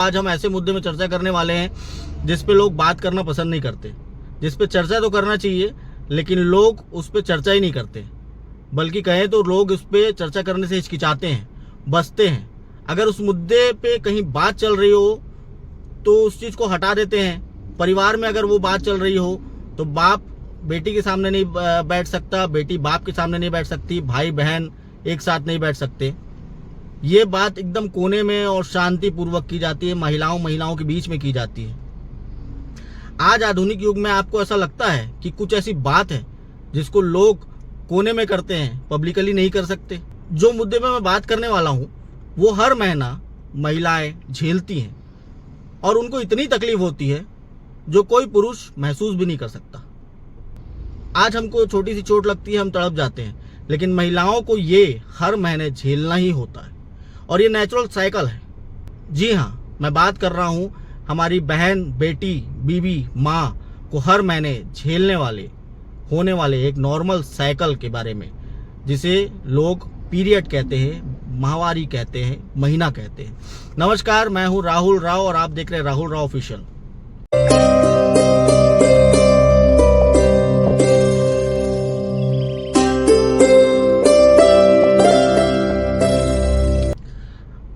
आज हम ऐसे मुद्दे में चर्चा करने वाले हैं जिस पे लोग बात करना पसंद नहीं करते, जिस पे चर्चा तो करना चाहिए लेकिन लोग उस पे चर्चा ही नहीं करते, बल्कि कहें तो लोग उस पे चर्चा करने से हिचकिचाते हैं, बचते हैं। अगर उस मुद्दे पे कहीं बात चल रही हो तो उस चीज़ को हटा देते हैं। परिवार में अगर वो बात चल रही हो तो बाप बेटी के सामने नहीं बैठ सकता, बेटी बाप के सामने नहीं बैठ सकती, भाई बहन एक साथ नहीं बैठ सकते। ये बात एकदम कोने में और शांति पूर्वक की जाती है, महिलाओं के बीच में की जाती है। आज आधुनिक युग में आपको ऐसा लगता है कि कुछ ऐसी बात है जिसको लोग कोने में करते हैं, पब्लिकली नहीं कर सकते। जो मुद्दे में मैं बात करने वाला हूँ वो हर महीना महिलाएं झेलती हैं और उनको इतनी तकलीफ होती है जो कोई पुरुष महसूस भी नहीं कर सकता। आज हमको छोटी सी चोट लगती है, हम तड़प जाते हैं, लेकिन महिलाओं को ये हर महीने झेलना ही होता है और ये नेचुरल साइकिल है। जी हाँ, मैं बात कर रहा हूँ हमारी बहन, बेटी, बीवी, माँ को हर महीने झेलने वाले होने वाले एक नॉर्मल साइकिल के बारे में, जिसे लोग पीरियड कहते हैं, माहवारी कहते हैं, महीना कहते हैं। नमस्कार, मैं हूँ राहुल राव और आप देख रहे हैं राहुल राव ऑफिशियल।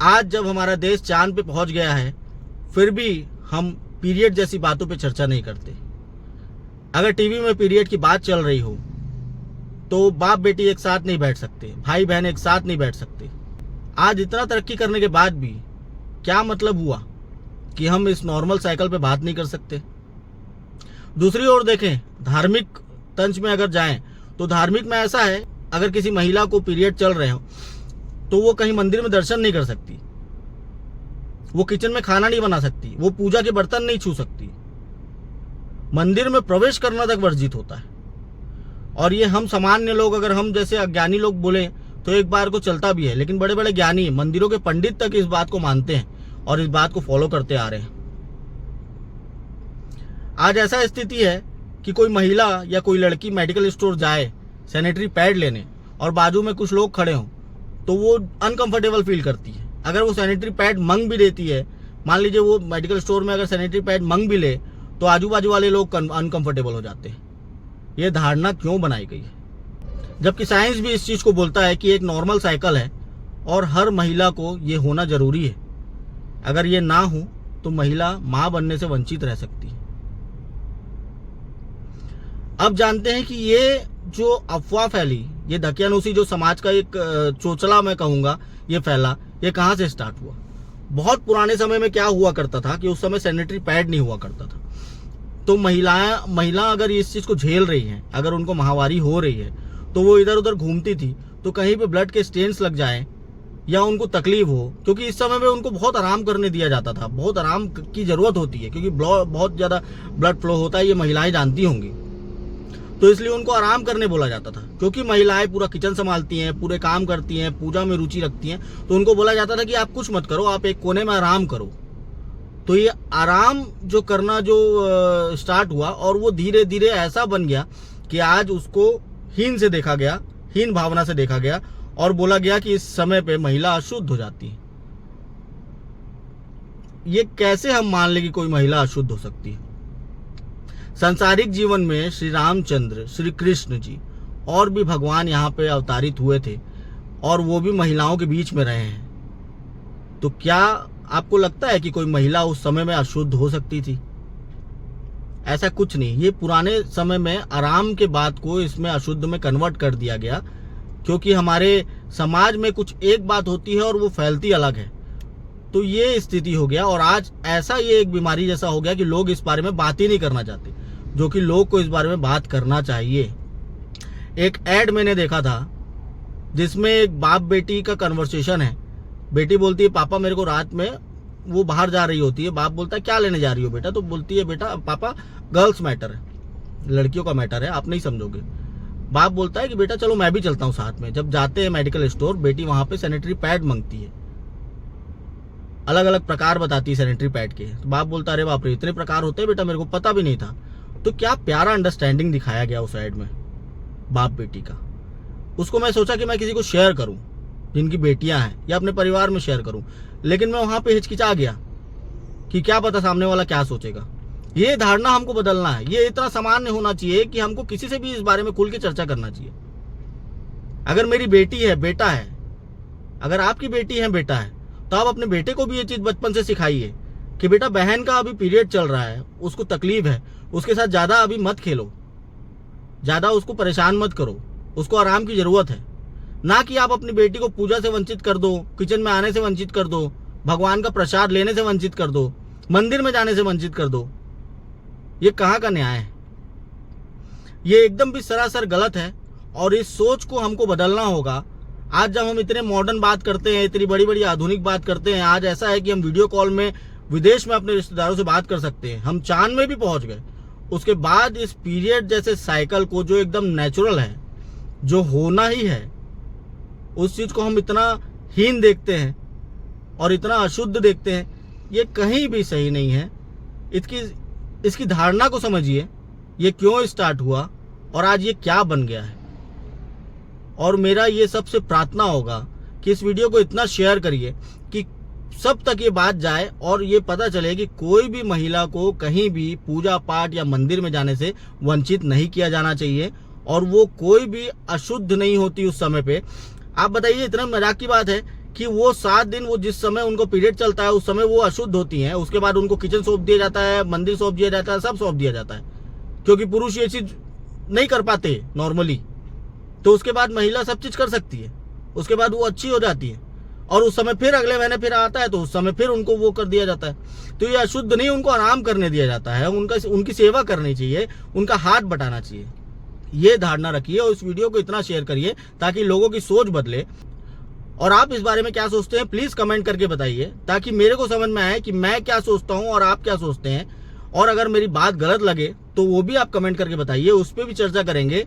आज जब हमारा देश चांद पे पहुंच गया है, फिर भी हम पीरियड जैसी बातों पे चर्चा नहीं करते। अगर टीवी में पीरियड की बात चल रही हो तो बाप बेटी एक साथ नहीं बैठ सकते, भाई बहन एक साथ नहीं बैठ सकते। आज इतना तरक्की करने के बाद भी क्या मतलब हुआ कि हम इस नॉर्मल साइकिल पे बात नहीं कर सकते। दूसरी ओर देखें, धार्मिक तंज में अगर जाएं तो धार्मिक में ऐसा है, अगर किसी महिला को पीरियड चल रहे हो तो वो कहीं मंदिर में दर्शन नहीं कर सकती, वो किचन में खाना नहीं बना सकती, वो पूजा के बर्तन नहीं छू सकती, मंदिर में प्रवेश करना तक वर्जित होता है। और ये हम सामान्य लोग, अगर हम जैसे अज्ञानी लोग बोले तो एक बार को चलता भी है, लेकिन बड़े बड़े ज्ञानी, मंदिरों के पंडित तक इस बात को मानते हैं और इस बात को फॉलो करते आ रहे हैं। आज ऐसा स्थिति है कि कोई महिला या कोई लड़की मेडिकल स्टोर जाए सैनिटरी पैड लेने और बाजू में कुछ लोग खड़े हों तो वो अनकंफर्टेबल फील करती है। अगर वो सैनिटरी पैड मंग भी देती है, मान लीजिए वो मेडिकल स्टोर में अगर सैनिटरी पैड मंग भी ले तो आजू बाजू वाले लोग अनकंफर्टेबल हो जाते हैं। ये धारणा क्यों बनाई गई है, जबकि साइंस भी इस चीज को बोलता है कि एक नॉर्मल साइकिल है और हर महिला को ये होना जरूरी है। अगर ये ना हो तो महिला मां बनने से वंचित रह सकती है। अब जानते हैं कि ये जो अफवाह फैली, ये धकियानुसी जो समाज का एक चोचला मैं कहूंगा ये फैला, ये कहां से स्टार्ट हुआ। बहुत पुराने समय में क्या हुआ करता था कि उस समय सैनिटरी पैड नहीं हुआ करता था, तो महिला अगर इस चीज को झेल रही है, अगर उनको माहवारी हो रही है तो वो इधर उधर घूमती थी तो कहीं पे ब्लड के स्टेन्स लग जाए या उनको तकलीफ हो, क्योंकि इस समय में उनको बहुत आराम करने दिया जाता था, बहुत आराम की जरूरत होती है क्योंकि बहुत ज्यादा ब्लड फ्लो होता है, ये महिलाएं जानती होंगी, तो इसलिए उनको आराम करने बोला जाता था। क्योंकि महिलाएं पूरा किचन संभालती हैं, पूरे काम करती हैं, पूजा में रुचि रखती हैं, तो उनको बोला जाता था कि आप कुछ मत करो, आप एक कोने में आराम करो। तो ये आराम जो करना जो स्टार्ट हुआ और वो धीरे धीरे ऐसा बन गया कि आज उसको हीन से देखा गया, हीन भावना से देखा गया और बोला गया कि इस समय पे महिला अशुद्ध हो जाती है। ये कैसे हम मान ले कि कोई महिला अशुद्ध हो सकती है। सांसारिक जीवन में श्री रामचंद्र, श्री कृष्ण जी और भी भगवान यहाँ पे अवतारित हुए थे और वो भी महिलाओं के बीच में रहे हैं। तो क्या आपको लगता है कि कोई महिला उस समय में अशुद्ध हो सकती थी? ऐसा कुछ नहीं। ये पुराने समय में आराम के बात को इसमें अशुद्ध में कन्वर्ट कर दिया गया, क्योंकि हमारे समाज में कुछ एक बात होती है और वो फैलती अलग है। तो ये स्थिति हो गया और आज ऐसा ये एक बीमारी जैसा हो गया कि लोग इस बारे में बात ही नहीं करना चाहते, जो कि लोग को इस बारे में बात करना चाहिए। एक एड मैंने देखा था जिसमें एक बाप बेटी का कन्वर्सेशन है। बेटी बोलती है पापा मेरे को रात में, वो बाहर जा रही होती है, बाप बोलता है क्या लेने जा रही हो बेटा, तो बोलती है बेटा पापा गर्ल्स मैटर है, लड़कियों का मैटर है, आप नहीं समझोगे। बाप बोलता है कि बेटा चलो मैं भी चलता हूँ साथ में। जब जाते हैं मेडिकल स्टोर, बेटी वहां पे सैनिटरी पैड मांगती है, अलग अलग प्रकार बताती है सैनिटरी पैड के। तो बाप बोलता है अरे बाप रे इतने प्रकार होते हैं बेटा, मेरे को पता भी नहीं था। तो क्या प्यारा अंडरस्टैंडिंग दिखाया गया उस एड में बाप बेटी का। उसको मैं सोचा कि मैं किसी को शेयर करूं जिनकी बेटियां हैं या अपने परिवार में शेयर करूं, लेकिन मैं वहां पे हिचकिचा गया कि क्या पता सामने वाला क्या सोचेगा। ये धारणा हमको बदलना है। ये इतना सामान्य होना चाहिए कि हमको किसी से भी इस बारे में खुल के चर्चा करना चाहिए। अगर मेरी बेटी है, बेटा है, अगर आपकी बेटी है, बेटा है, तो आप अपने बेटे को भी ये चीज बचपन से सिखाइए कि बेटा बहन का अभी पीरियड चल रहा है, उसको तकलीफ है, उसके साथ ज्यादा अभी मत खेलो, ज्यादा उसको परेशान मत करो, उसको आराम की जरूरत है। ना कि आप अपनी बेटी को पूजा से वंचित कर दो, किचन में आने से वंचित कर दो, भगवान का प्रसाद लेने से वंचित कर दो, मंदिर में जाने से वंचित कर दो। ये कहाँ का न्याय है? ये एकदम भी सरासर गलत है और इस सोच को हमको बदलना होगा। आज जब हम इतने मॉडर्न बात करते हैं, इतनी बड़ी बड़ी आधुनिक बात करते हैं, आज ऐसा है कि हम वीडियो कॉल में विदेश में अपने रिश्तेदारों से बात कर सकते हैं, हम चांद में भी पहुंच गए। उसके बाद इस पीरियड जैसे साइकिल को, जो एकदम नेचुरल है, जो होना ही है, उस चीज को हम इतना हीन देखते हैं और इतना अशुद्ध देखते हैं। ये कहीं भी सही नहीं है। इसकी धारणा को समझिए, ये क्यों स्टार्ट हुआ और आज ये क्या बन गया है। और मेरा ये सबसे प्रार्थना होगा कि इस वीडियो को इतना शेयर करिए कि सब तक ये बात जाए और ये पता चले कि कोई भी महिला को कहीं भी पूजा पाठ या मंदिर में जाने से वंचित नहीं किया जाना चाहिए और वो कोई भी अशुद्ध नहीं होती उस समय पे। आप बताइए, इतना मजाक की बात है कि वो 7 दिन, वो जिस समय उनको पीरियड चलता है उस समय वो अशुद्ध होती हैं, उसके बाद उनको किचन सौंप दिया जाता है, मंदिर सौंप दिया जाता है, सब सौंप दिया जाता है, क्योंकि पुरुष ये चीज नहीं कर पाते नॉर्मली। तो उसके बाद महिला सब चीज कर सकती है, उसके बाद वो अच्छी हो जाती है और उस समय फिर अगले महीने फिर आता है तो उस समय फिर उनको वो कर दिया जाता है। तो ये अशुद्ध नहीं, उनको आराम करने दिया जाता है, उनकी सेवा करनी चाहिए, उनका हाथ बटाना चाहिए। ये धारणा रखिए और इस वीडियो को इतना शेयर करिए ताकि लोगों की सोच बदले। और आप इस बारे में क्या सोचते हैं प्लीज कमेंट करके बताइए, ताकि मेरे को समझ में आए कि मैं क्या सोचता हूं और आप क्या सोचते हैं। और अगर मेरी बात गलत लगे तो वो भी आप कमेंट करके बताइए, उस पर भी चर्चा करेंगे।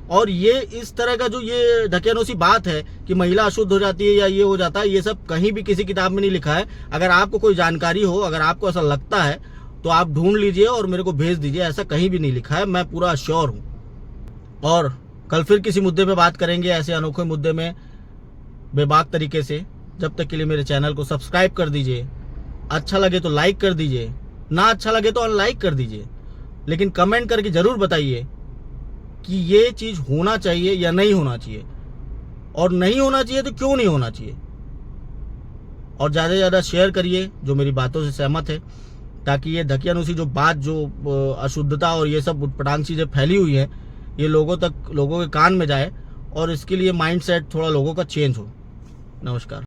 और ये इस तरह का जो ये ढकेनोसी बात है कि महिला अशुद्ध हो जाती है या ये हो जाता है, ये सब कहीं भी किसी किताब में नहीं लिखा है। अगर आपको कोई जानकारी हो, अगर आपको ऐसा लगता है तो आप ढूंढ लीजिए और मेरे को भेज दीजिए। ऐसा कहीं भी नहीं लिखा है, मैं पूरा श्योर हूँ। और कल फिर किसी मुद्दे पे बात करेंगे, ऐसे अनोखे मुद्दे में, बेबाक तरीके से। जब तक के लिए मेरे चैनल को सब्सक्राइब कर दीजिए, अच्छा लगे तो लाइक कर दीजिए, ना अच्छा लगे तो अनलाइक कर दीजिए, लेकिन कमेंट करके जरूर बताइए कि ये चीज होना चाहिए या नहीं होना चाहिए, और नहीं होना चाहिए तो क्यों नहीं होना चाहिए। और ज्यादा से ज्यादा शेयर करिए जो मेरी बातों से सहमत है, ताकि ये ढकियानुसी जो बात, जो अशुद्धता और ये सब उटपटांग चीजें फैली हुई है, ये लोगों के कान में जाए और इसके लिए माइंडसेट थोड़ा लोगों का चेंज हो। नमस्कार।